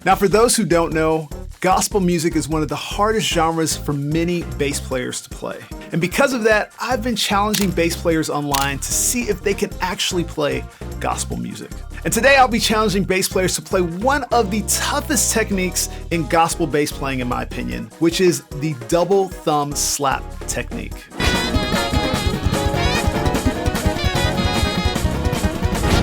Now, for those who don't know, gospel music is one of the hardest genres for many bass players to play. And because of that, I've been challenging bass players online to see if they can actually play gospel music. And today I'll be challenging bass players to play one of the toughest techniques in gospel bass playing, in my opinion, which is the double thumb slap technique.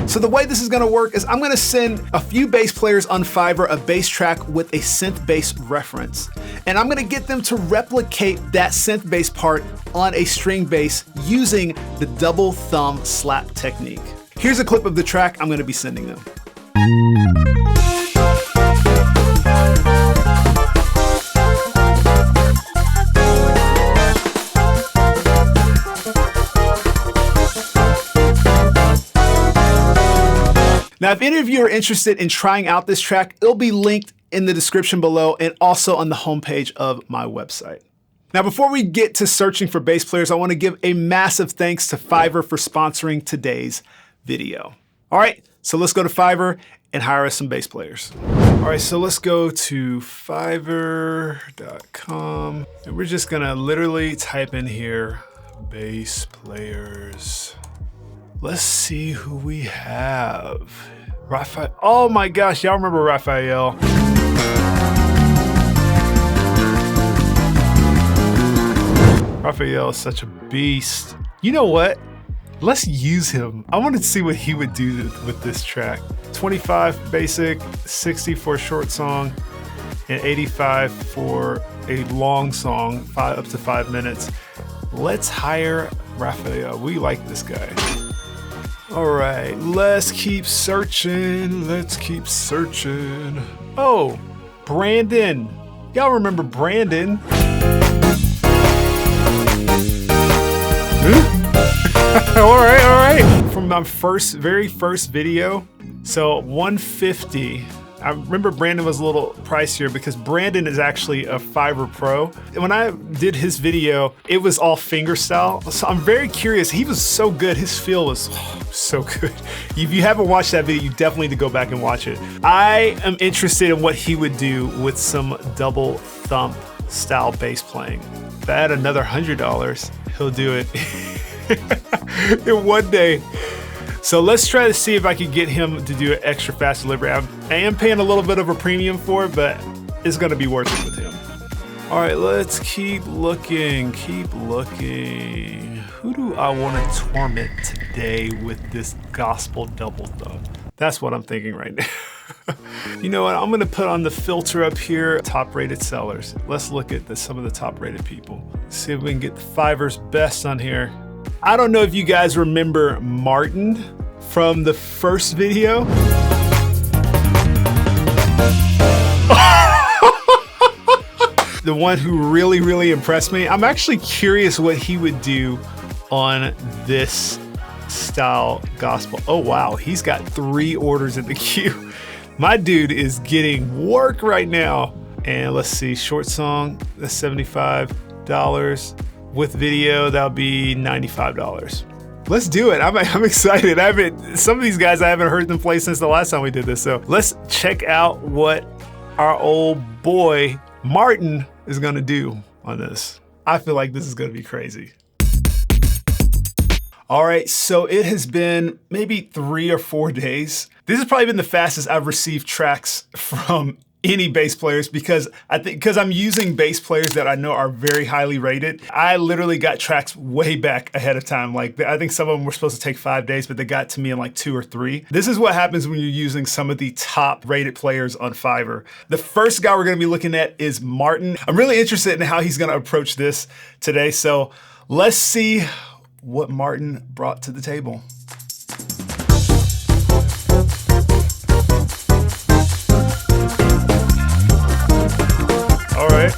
So the way this is gonna work is I'm gonna send a few bass players on Fiverr a bass track with a synth bass reference. And I'm gonna get them to replicate that synth bass part on a string bass using the double thumb slap technique. Here's a clip of the track I'm gonna be sending them. Now, if any of you are interested in trying out this track, it'll be linked in the description below and also on the homepage of my website. Now, before we get to searching for bass players, I want to give a massive thanks to Fiverr for sponsoring today's video. All right, so let's go to Fiverr and hire us some bass players. All right, so let's go to fiverr.com and we're just gonna literally type in here, bass players. Let's see who we have. Rafael, oh my gosh, y'all remember Rafael. Rafael is such a beast. You know what? Let's use him. I want to see what he would do with this track. 25 basic, 60 for a short song, and 85 for a long song, up to 5 minutes. Let's hire Rafael. We like this guy. All right, let's keep searching. Let's keep searching. Oh, Brandon. Y'all remember Brandon? All right. From my very first video. So 150. I remember Brandon was a little pricier because Brandon is actually a Fiverr Pro. And when I did his video, it was all fingerstyle. So I'm very curious. He was so good. His feel was so good. If you haven't watched that video, you definitely need to go back and watch it. I am interested in what he would do with some double thump style bass playing. If I add another $100, he'll do it in one day. So let's try to see if I can get him to do an extra fast delivery. I am paying a little bit of a premium for it, but it's gonna be worth it with him. All right, let's keep looking. Who do I wanna torment today with this gospel double thumb? That's what I'm thinking right now. You know what, I'm gonna put on the filter up here, top rated sellers. Let's look at some of the top rated people. See if we can get the Fiverr's best on here. I don't know if you guys remember Martin from the first video. The one who really impressed me. I'm actually curious what he would do on this style gospel. Oh wow, he's got 3 orders in the queue. My dude is getting work right now. And let's see, short song, that's $75. With video, that'll be $95. Let's do it. I'm excited. Some of these guys, I haven't heard them play since the last time we did this. So let's check out what our old boy Martin is gonna do on this. I feel like this is gonna be crazy. All right, so it has been maybe 3 or 4 days. This has probably been the fastest I've received tracks from any bass players because I'm using bass players that I know are very highly rated. I literally got tracks way back ahead of time. Like I think some of them were supposed to take 5 days, but they got to me in like 2 or 3. This is what happens when you're using some of the top rated players on Fiverr. The first guy we're gonna be looking at is Martin. I'm really interested in how he's gonna approach this today. So let's see what Martin brought to the table. All right.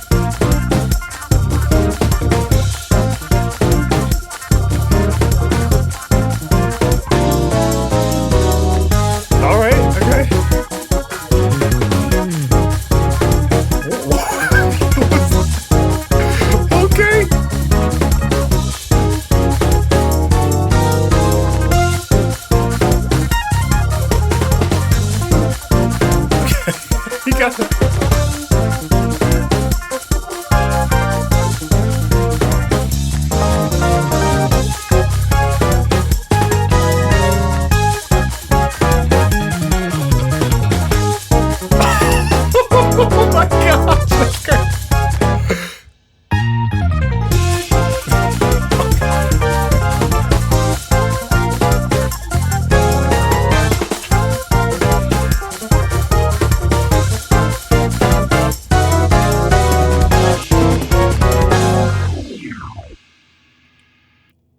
All right, okay. Okay. He got oh my gosh, that's great.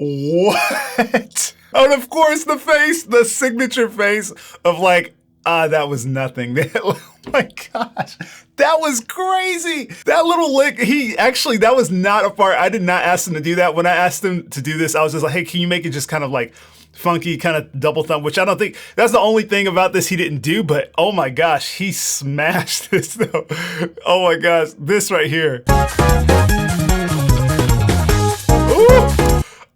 What? Oh, and of course the face, the signature face of like, that was nothing. Oh my gosh, that was crazy. That little lick, that was not a part. I did not ask him to do that. When I asked him to do this, I was just like, hey, can you make it just kind of like funky, kind of double thumb, which I don't think, that's the only thing about this he didn't do, but oh my gosh, he smashed this though. Oh my gosh, this right here. Ooh.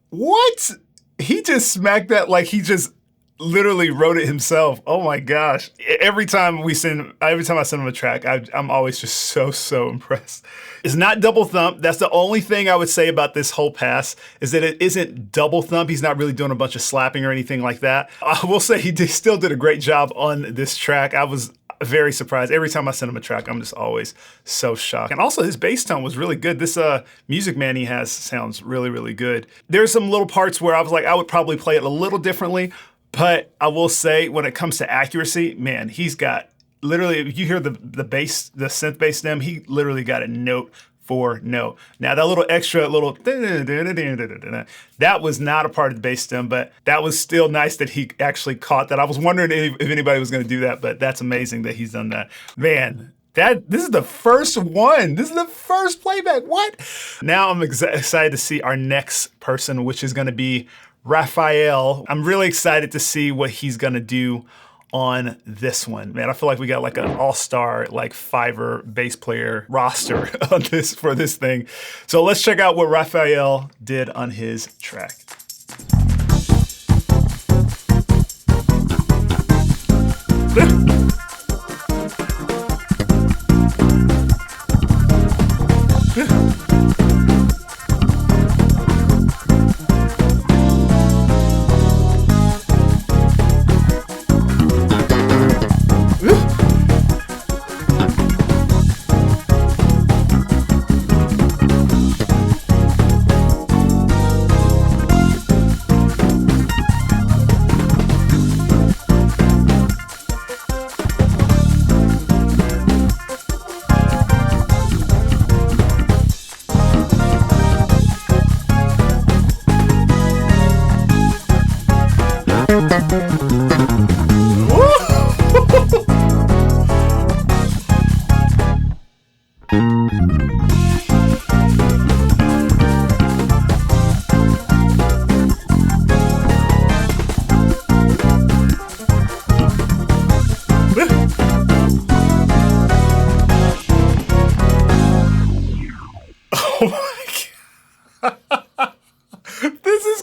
What? He just smacked that like he just literally wrote it himself. Oh my gosh. Every time I send him a track, I'm always just so impressed. It's not double thump. That's the only thing I would say about this whole pass is that it isn't double thump. He's not really doing a bunch of slapping or anything like that. I will say he still did a great job on this track. I was very surprised. Every time I send him a track, I'm just always so shocked. And also his bass tone was really good. This Music Man he has sounds really good. There's some little parts where I was like, I would probably play it a little differently, but I will say when it comes to accuracy, man, he's got literally, if you hear the bass, the synth bass stem, he literally got it note for note. Now that little extra that was not a part of the bass stem, but that was still nice that he actually caught that. I was wondering if anybody was gonna do that, but that's amazing that he's done that. Man, this is the first one. This is the first playback, what? Now I'm excited to see our next person, which is gonna be Rafael. I'm really excited to see what he's gonna do on this one. Man, I feel like we got like an all-star like Fiverr bass player roster on this for this thing. So let's check out what Rafael did on his track.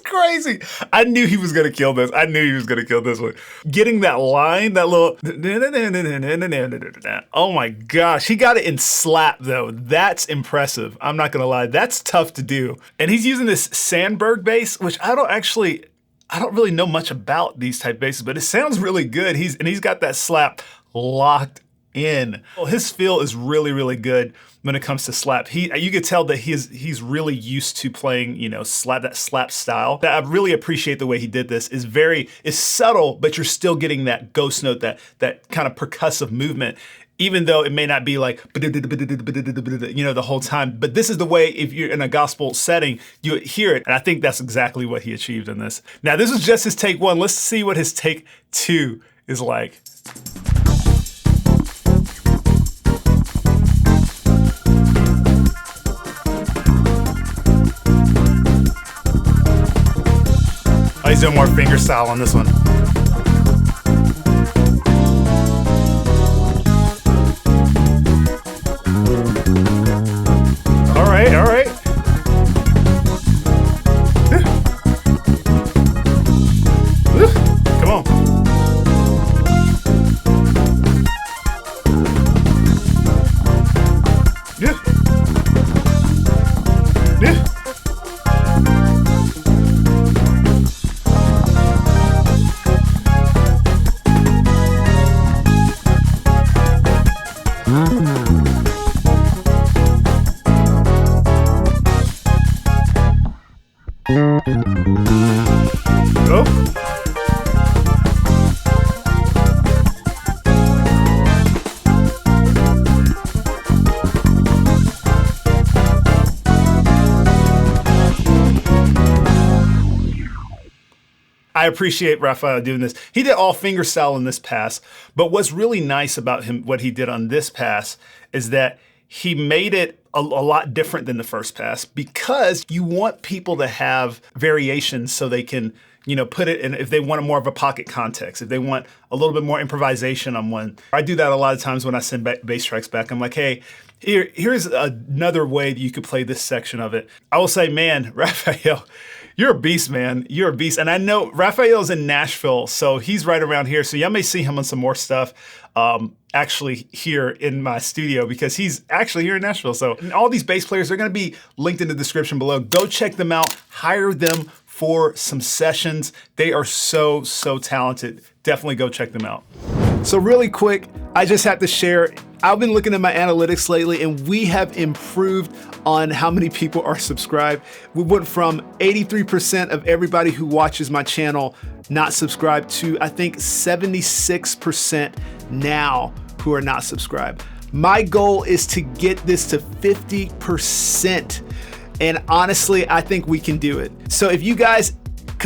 Crazy. I knew he was gonna kill this. I knew he was gonna kill this one. Getting that line, that little, oh my gosh. He got it in slap though. That's impressive. I'm not gonna lie. That's tough to do. And he's using this Sandberg bass, which I don't really know much about these type basses, but it sounds really good. He's got that slap locked in. Well, his feel is really good when it comes to slap. You could tell that he's really used to playing, you know, that slap style. I really appreciate the way he did this. It's subtle, but you're still getting that ghost note, that kind of percussive movement, even though it may not be like, you know, the whole time. But this is the way, if you're in a gospel setting, you hear it. And I think that's exactly what he achieved in this. Now, this was just his take one. Let's see what his take two is like. Oh, he's doing more finger style on this one. All right. Come on. Oh. I appreciate Rafael doing this. He did all fingerstyle in this pass, but what's really nice about him, what he did on this pass, is that he made it a lot different than the first pass, because you want people to have variations so they can, you know, put it in if they want more of a pocket context, if they want a little bit more improvisation on one. I do that a lot of times when I send bass tracks back. I'm like, hey, here's another way that you could play this section of it. I will say, man, Rafael, you're a beast, man. You're a beast. And I know Rafael's in Nashville, so he's right around here. So y'all may see him on some more stuff actually here in my studio, because he's actually here in Nashville. So all these bass players are going to be linked in the description below. Go check them out. Hire them for some sessions. They are so talented. Definitely go check them out. So really quick, I just have to share, I've been looking at my analytics lately, and we have improved on how many people are subscribed. We went from 83% of everybody who watches my channel not subscribed to, I think, 76% now who are not subscribed. My goal is to get this to 50%. And honestly, I think we can do it. So if you guys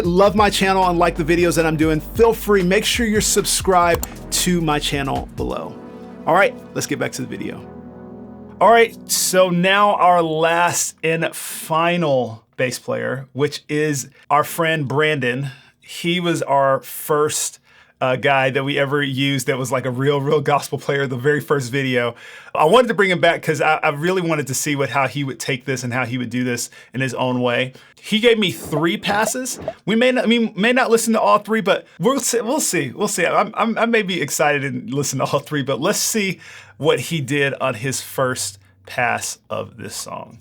love my channel and like the videos that I'm doing, feel free, make sure you're subscribed to my channel below. All right, let's get back to the video. All right, so now our last and final bass player, which is our friend Brandon. He was our first guy that we ever used that was like a real gospel player, the very first video. I wanted to bring him back because I really wanted to see how he would take this and how he would do this in his own way. He gave me 3 passes. We may not listen to all 3, but we'll see. I may be excited and listen to all 3, but let's see what he did on his first pass of this song.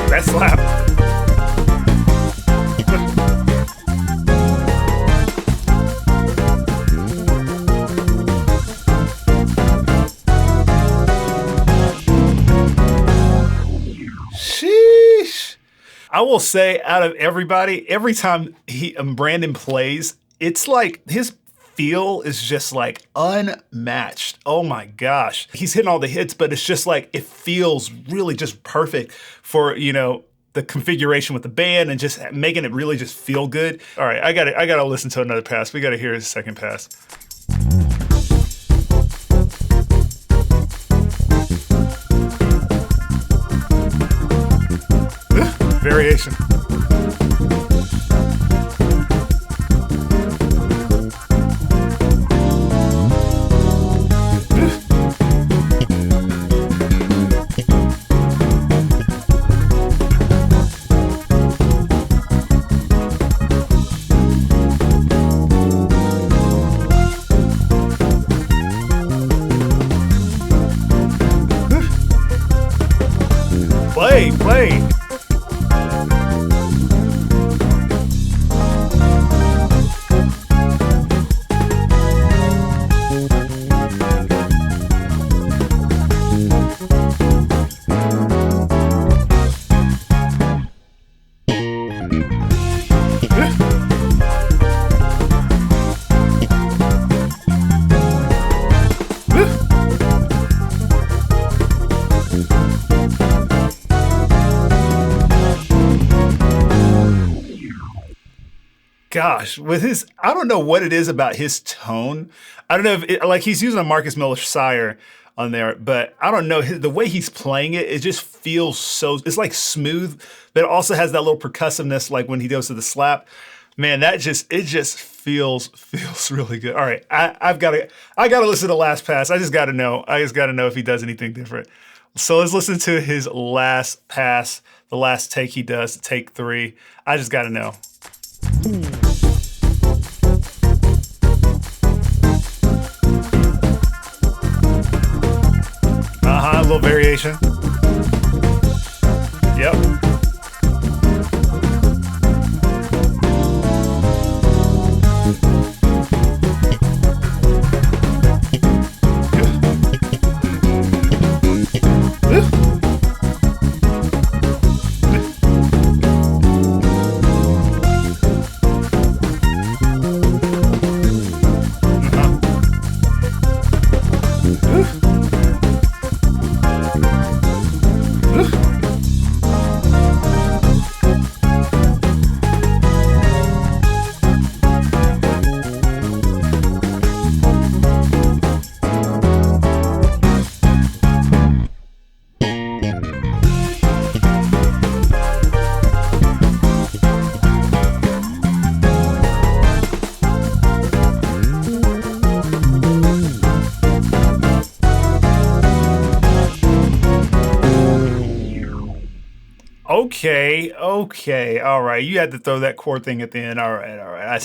That slap. Sheesh. I will say, out of everybody, every time Brandon plays, it's like his feel is just like unmatched. Oh my gosh. He's hitting all the hits, but it's just like, it feels really just perfect for, you know, the configuration with the band and just making it really just feel good. All right, I gotta listen to another pass. We gotta hear his second pass. Variation. Play. gosh, with his, I don't know what it is about his tone. I don't know if like he's using a Marcus Miller Sire on there, but I don't know, the way he's playing it, it just feels so, it's like smooth, but it also has that little percussiveness like when he goes to the slap. Man, it just feels really good. All right, I gotta listen to Last Pass. I just gotta know if he does anything different. So let's listen to his last pass, the last take he does, take 3. I just gotta know. A little variation. Yep. Okay, all right. You had to throw that chord thing at the end. All right. I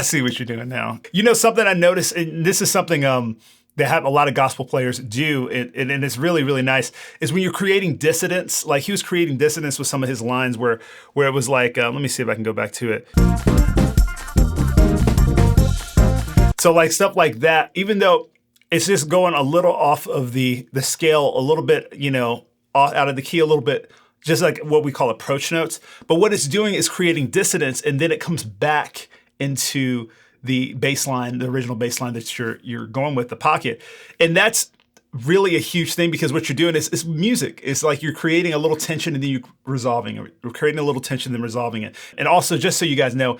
see what you're doing now. You know, something I noticed, and this is something that have a lot of gospel players do, and it's really, really nice, is when you're creating dissonance, like he was creating dissonance with some of his lines where it was like, let me see if I can go back to it. So like stuff like that, even though it's just going a little off of the scale, a little bit, you know, out of the key a little bit, just like what we call approach notes. But what it's doing is creating dissonance, and then it comes back into the bass line, the original bass line that you're going with, the pocket. And that's really a huge thing, because what you're doing is music. It's like you're creating a little tension and then you're resolving it. You're creating a little tension and then resolving it. And also, just so you guys know,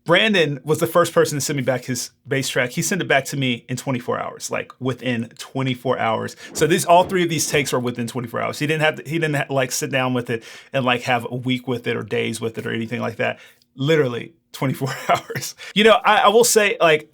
Brandon was the first person to send me back his bass track. He sent it back to me in 24 hours, like within 24 hours. So all 3 of these takes are within 24 hours. He didn't have like sit down with it and like have a week with it or days with it or anything like that. Literally 24 hours. You know, I will say, like,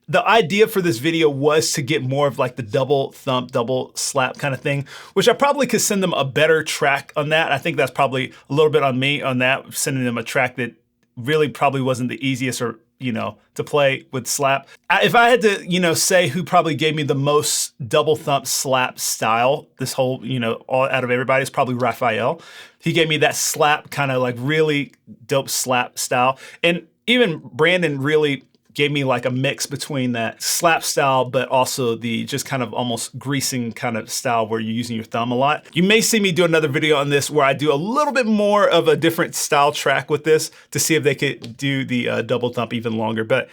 the idea for this video was to get more of like the double thump, double slap kind of thing, which I probably could send them a better track on that. I think that's probably a little bit on me on that, sending them a track that really probably wasn't the easiest, or, you know, to play with slap. If I had to, you know, say who probably gave me the most double thump slap style, this whole, you know, all out of everybody, is probably Rafael. He gave me that slap kind of like really dope slap style. And even Brandon really gave me like a mix between that slap style, but also the just kind of almost greasing kind of style where you're using your thumb a lot. You may see me do another video on this where I do a little bit more of a different style track with this to see if they could do the double thump even longer. But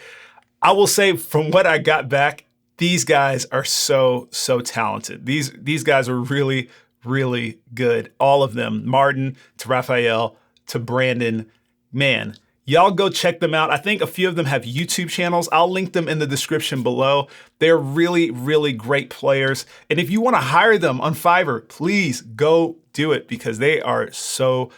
I will say, from what I got back, these guys are so talented. These guys are really, really good. All of them, Martin to Rafael to Brandon, man. Y'all go check them out. I think a few of them have YouTube channels. I'll link them in the description below. They're really, really great players. And if you want to hire them on Fiverr, please go do it, because they are so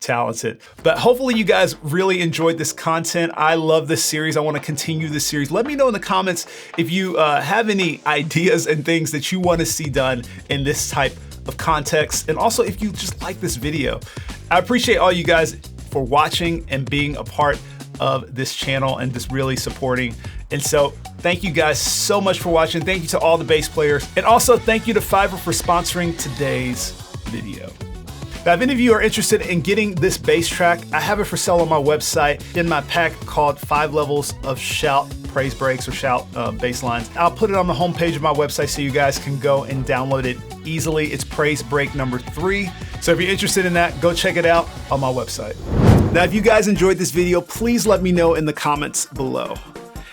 talented. But hopefully you guys really enjoyed this content. I love this series. I want to continue this series. Let me know in the comments if you have any ideas and things that you want to see done in this type of context. And also, if you just like this video. I appreciate all you guys for watching and being a part of this channel and just really supporting. And so thank you guys so much for watching. Thank you to all the bass players. And also thank you to Fiverr for sponsoring today's video. Now, if any of you are interested in getting this bass track, I have it for sale on my website in my pack called 5 Levels of Shout Praise Breaks, or Shout Bass Lines. I'll put it on the homepage of my website so you guys can go and download it easily. It's Praise Break number 3. So if you're interested in that, go check it out on my website. Now, if you guys enjoyed this video, please let me know in the comments below.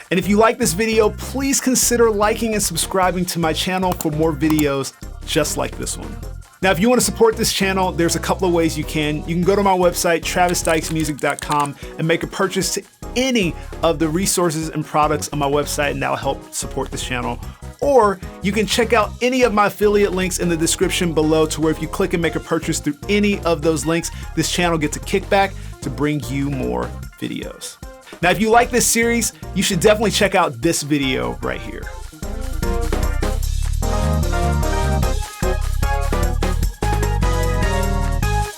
And if you like this video, please consider liking and subscribing to my channel for more videos just like this one. Now, if you want to support this channel, there's a couple of ways you can. You can go to my website, travisdykesmusic.com, and make a purchase to any of the resources and products on my website, and that'll help support this channel. Or you can check out any of my affiliate links in the description below, to where if you click and make a purchase through any of those links, this channel gets a kickback to bring you more videos. Now, if you like this series, you should definitely check out this video right here.